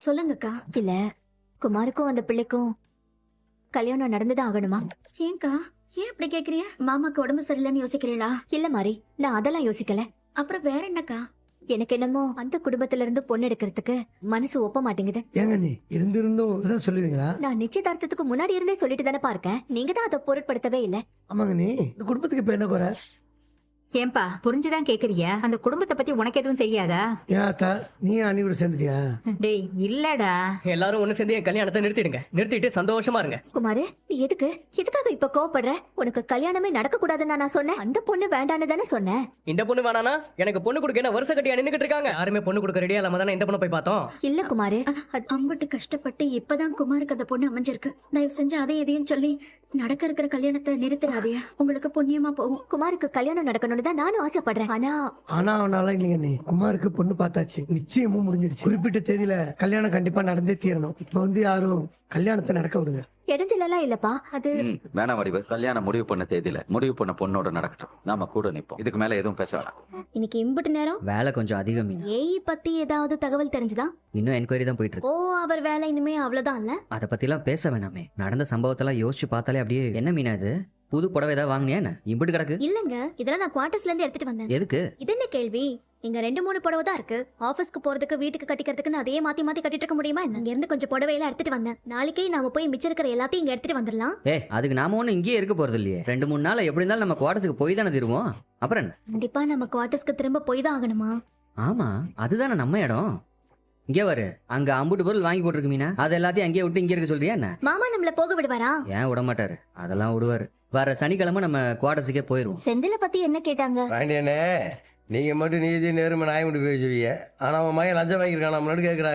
சொல்லுங்கக்கா. இல்ல குமாருக்கும் அந்த பிள்ளைக்கும் கல்யாணம் நடந்துதான் ஆகணுமா? ஏன்க்கா ஏன் இப்படி கேக்குறீங்க? மாமாக்கு உடம்பு சரியில்லைன்னு யோசிக்கிறீங்களா? இல்ல மாறி, நான் அதெல்லாம் யோசிக்கல. அப்புறம் வேற என்னக்கா? எனக்கு என்னமோ அந்த குடும்பத்துல இருந்து பொண்ணு எடுக்கிறதுக்கு மனசு ஒப்ப மாட்டேங்குது. ஏங்க நீ இருந்திருந்தும் இதான் சொல்லுவீங்களா? நான் நிச்சயதார்த்தத்துக்கு முன்னாடி இருந்தே சொல்லிட்டு தானே இருக்கேன். நீங்க தான் அதை பொருட்படுத்தவே இல்ல. ஆமாங்க நீ இந்த குடும்பத்துக்கு இப்ப என்ன குறை? ஏன்பா புரிஞ்சுதான் கேக்குறியா? அந்த குடும்பத்தை பத்தி உனக்கு எதுவும் தெரியாதா? ஏன் அத்தா நீ அண்ணி கூட சேர்ந்துட்டியா? டேய் இல்லடா. எல்லாரும் ஒண்ணு சேர்ந்து என் கல்யாணத்தை நிறுத்திடுங்க. நிறுத்திட்டு சந்தோஷமா இருங்க. குமாரு, நீ எதுக்காக இப்ப கோவப்படுற? உனக்கு கல்யாணமே நடக்க கூடாதுன்னு நான் சொன்னேன். அந்த பொண்ணு வேண்டான்னு தானே சொன்னேன். இந்த பொண்ணு வேணானா எனக்கு பொண்ணு கொடுக்க என்ன வருஷ கட்டியா நின்னுகிட்டு இருக்காங்க? யாருமே பொண்ணு கொடுக்க ரெடியா இல்லாம தானே இந்த பொண்ணை போய் பார்த்தோம். இல்ல குமாரு, அம்பட்டு கஷ்டப்பட்டு இப்பதான் குமாருக்கு அந்த பொண்ணு அமைஞ்சிருக்கு. தயவு செஞ்சு அதை எதையும் சொல்லி நடக்க இருக்கிற கல்யாணத்தை நிறுத்திடாதே. உங்களுக்கு புண்ணியமா போகும். குமாருக்கு கல்யாணம் நடக்கணும்னு தான் நானும் ஆசைப்படுறேன். ஆனா அவனால இல்லைங்க நீ குமாருக்கு பொண்ணு பார்த்தாச்சு, நிச்சயமும் முடிஞ்சிருச்சு. குறிப்பிட்ட தேதியில கல்யாணம் கண்டிப்பா நடந்தே தீரணும். இப்ப வந்து யாரும் கல்யாணத்தை நடக்க விடுங்க. இடைஞ்சலாம் இல்லப்பா. அது வேணாம் வடிவு. கல்யாணம் முடிவு பண்ண தேதியில முடிவு பண்ண பொண்ணோட நடக்கட்டும். நாம கூட நிப்போம். இதுக்கு மேல எதுவும் பேச வேணாம். இன்னைக்கு இம்புட்டு நேரம் வேலை கொஞ்சம் அதிகம். ஏஐ பத்தி ஏதாவது தகவல் தெரிஞ்சுதா? இன்னும் என்கொயரி தான் போயிட்டு இருக்கு. ஓ, அவர் வேலை இனிமே அவ்வளவுதான் இல்ல. அதை பத்திலாம் பேச வேணாமே. நடந்த சம்பவத்தெல்லாம் யோசிச்சு பார்த்தாலே அப்படியே என்ன மீனா இது? புது புடவை ஏதாவது வாங்கினியா என்ன? இம்பிட்டு கிடக்கு. இல்லங்க, இதெல்லாம் நான் குவார்டர்ஸ்ல இருந்து எடுத்துட்டு வந்தேன். எதுக்கு? இது என்ன கேள்வி? இங்க 2-3 புடவை தான் இருக்கு. ஆபீஸ்க்கு போறதுக்கு வீட்டுக்கு கட்டிக்கிறதுக்கு அதையே மாத்தி மாத்தி கட்டிட்டு இருக்க முடியுமா என்ன? இங்க இருந்து கொஞ்சம் புடவையெல்லாம் எடுத்துட்டு வந்தேன். நாளைக்கே நாம போய் மிச்சம் இருக்கிற எல்லாத்தையும் இங்க எடுத்துட்டு வந்துடலாம். அதுக்கு நாம ஒண்ணு இங்கேயே இருக்க போறது இல்லையே. 2-3 நாள் எப்படி இருந்தாலும் நம்ம குவார்டர்ஸுக்கு போய் தானே திருவோம். அப்புறம் என்ன? கண்டிப்பா நம்ம குவார்டர்ஸ்க்கு திரும்ப போய் தான் ஆகணுமா? ஆமா, அதுதானே நம்ம இடம். இங்கே வரு, அங்க அம்புட்டு பொருள் வாங்கி போட்டிருக்கு மீனா. அது எல்லாத்தையும் அங்கேயே விட்டு இங்கே இருக்க சொல்றியா என்ன? மாமா நம்மள போக விடுவாரா? ஏன் விட மாட்டாரு, அதெல்லாம் விடுவாரு. வர சனிக்கிழமை நம்ம குவார்டர்ஸுக்கே போயிருவோம். செந்தில பத்தி என்ன கேட்டாங்க? பாண்டியனே, நீங்க மட்டும் நீதி நேர்மை நாயம் பேசுவீங்க. ஆனா அவன் மகன் லஞ்சம் வாங்கியிருக்கான் நம்மளோட கேட்கிறாங்க.